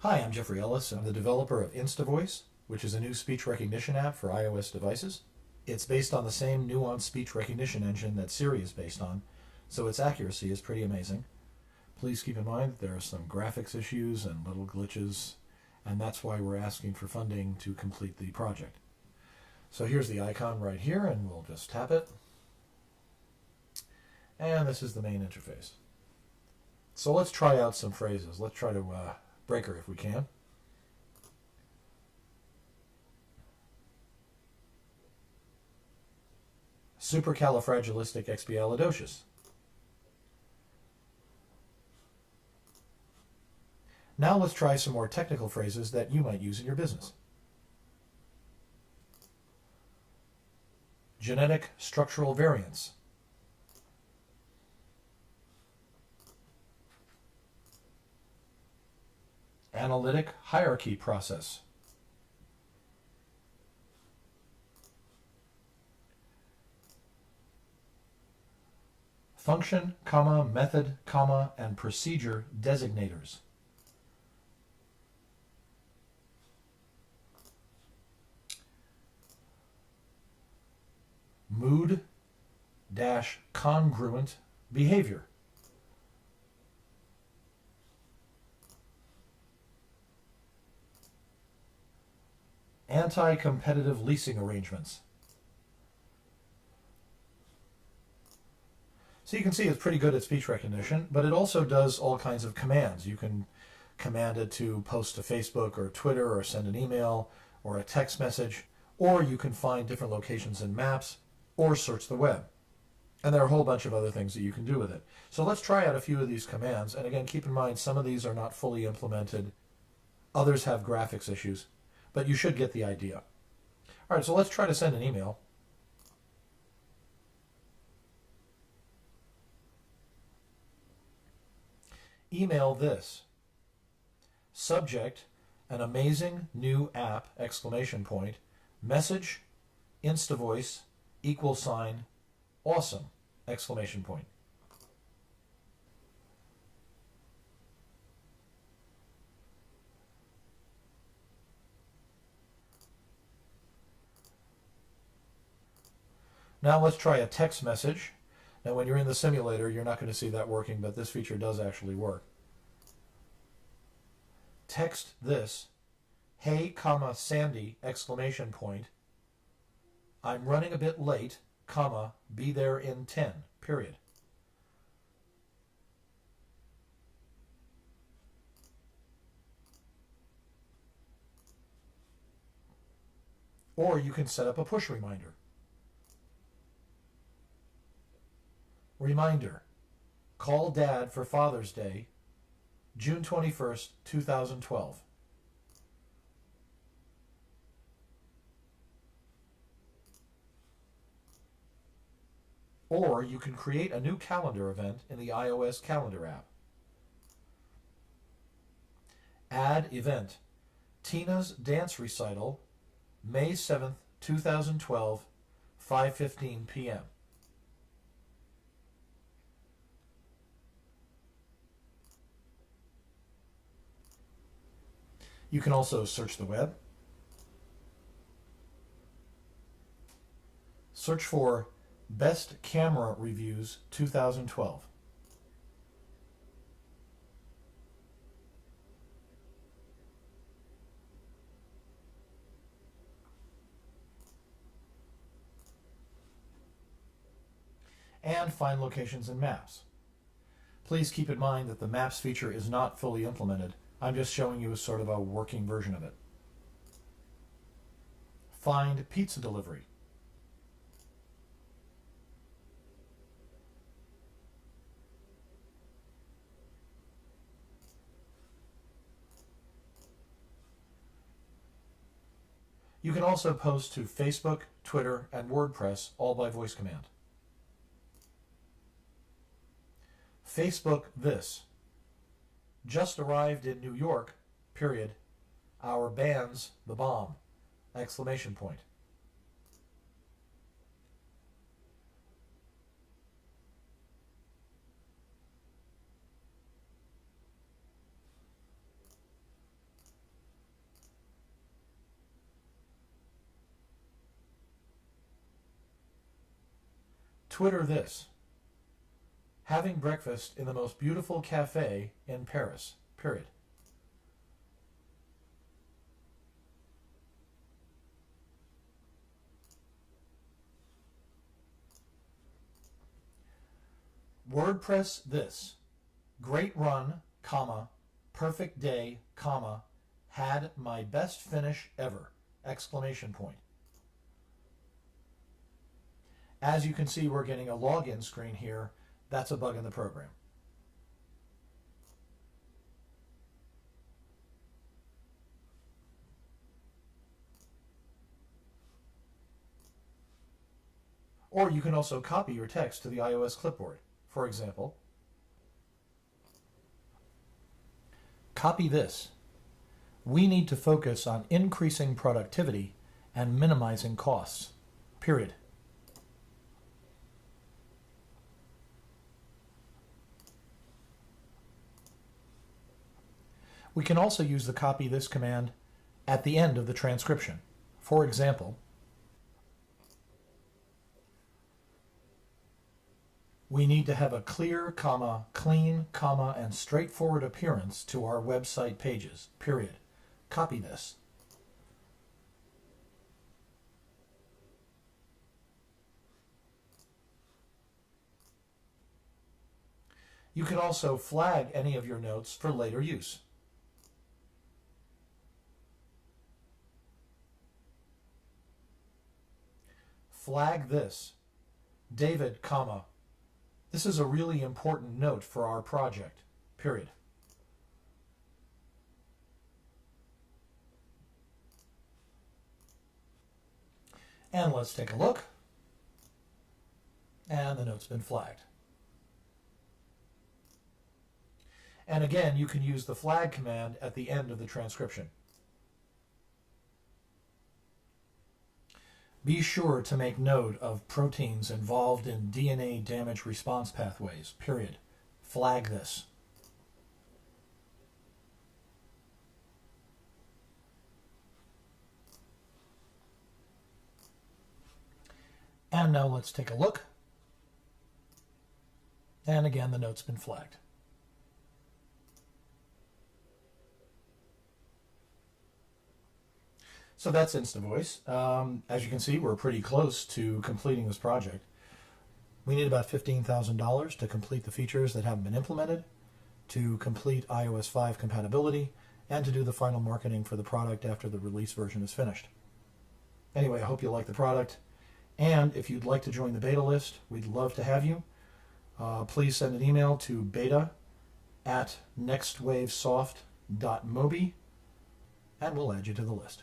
Hi, I'm Jeffrey Ellis. I'm the developer of InstaVoice, which is a new speech recognition app for iOS devices. It's based on the same nuanced speech recognition engine that Siri is based on, so its accuracy is pretty amazing. Please keep in mind that there are some graphics issues and little glitches, and that's why we're asking for funding to complete the project. So here's the icon right here, and we'll just tap it. And this is the main interface. So let's try out some phrases. Let's try to break her if we can. Supercalifragilisticexpialidocious. Now let's try some more technical phrases that you might use in your business. Genetic structural variants. Analytic hierarchy process. Function, method, and procedure designators. Mood-congruent behavior. Anti-competitive leasing arrangements. So you can see it's pretty good at speech recognition, but it also does all kinds of commands. You can command it to post to Facebook or Twitter or send an email or a text message, or you can find different locations in maps or search the web. And there are a whole bunch of other things that you can do with it. So let's try out a few of these commands. And again, keep in mind, some of these are not fully implemented. Others have graphics issues, but you should get the idea. All right, so let's try to send an email. Email this. Subject, an amazing new app, exclamation point, message, InstaVoice, =, awesome, exclamation point. Now let's try a text message. Now when you're in the simulator, you're not going to see that working, but this feature does actually work. Text this, hey, Sandy, exclamation point. I'm running a bit late, be there in 10, period. Or you can set up a push reminder. Reminder, call Dad for Father's Day, June 21st, 2012. Or you can create a new calendar event in the iOS calendar app. Add event, Tina's dance recital, May 7th, 2012, 5:15 p.m. You can also search the web. Search for Best Camera Reviews 2012. And find locations in Maps. Please keep in mind that the Maps feature is not fully implemented. I'm just showing you sort of a working version of it. Find pizza delivery. You can also post to Facebook, Twitter, and WordPress, all by voice command. Facebook this. Just arrived in New York, period. Our band's the bomb, exclamation point. Twitter this. Having breakfast in the most beautiful cafe in Paris. Period. WordPress this. Great run, comma, perfect day, comma, had my best finish ever, exclamation point. As you can see, we're getting a login screen here. That's a bug in the program. Or you can also copy your text to the iOS clipboard. For example, copy this. We need to focus on increasing productivity and minimizing costs. Period. We can also use the copy this command at the end of the transcription. For example, we need to have a clear, comma, clean, comma, and straightforward appearance to our website pages. Period. Copy this. You can also flag any of your notes for later use. Flag this. David, comma, this is a really important note for our project. Period. And let's take a look. And the note's been flagged. And again, you can use the flag command at the end of the transcription. Be sure to make note of proteins involved in DNA damage response pathways. Period. Flag this. And now let's take a look. And again, the note's been flagged. So that's InstaVoice. As you can see, we're pretty close to completing this project. We need about $15,000 to complete the features that haven't been implemented, to complete iOS 5 compatibility, and to do the final marketing for the product after the release version is finished. Anyway, I hope you like the product. And if you'd like to join the beta list, we'd love to have you. Please send an email to beta@nextwavesoft.mobi, and we'll add you to the list.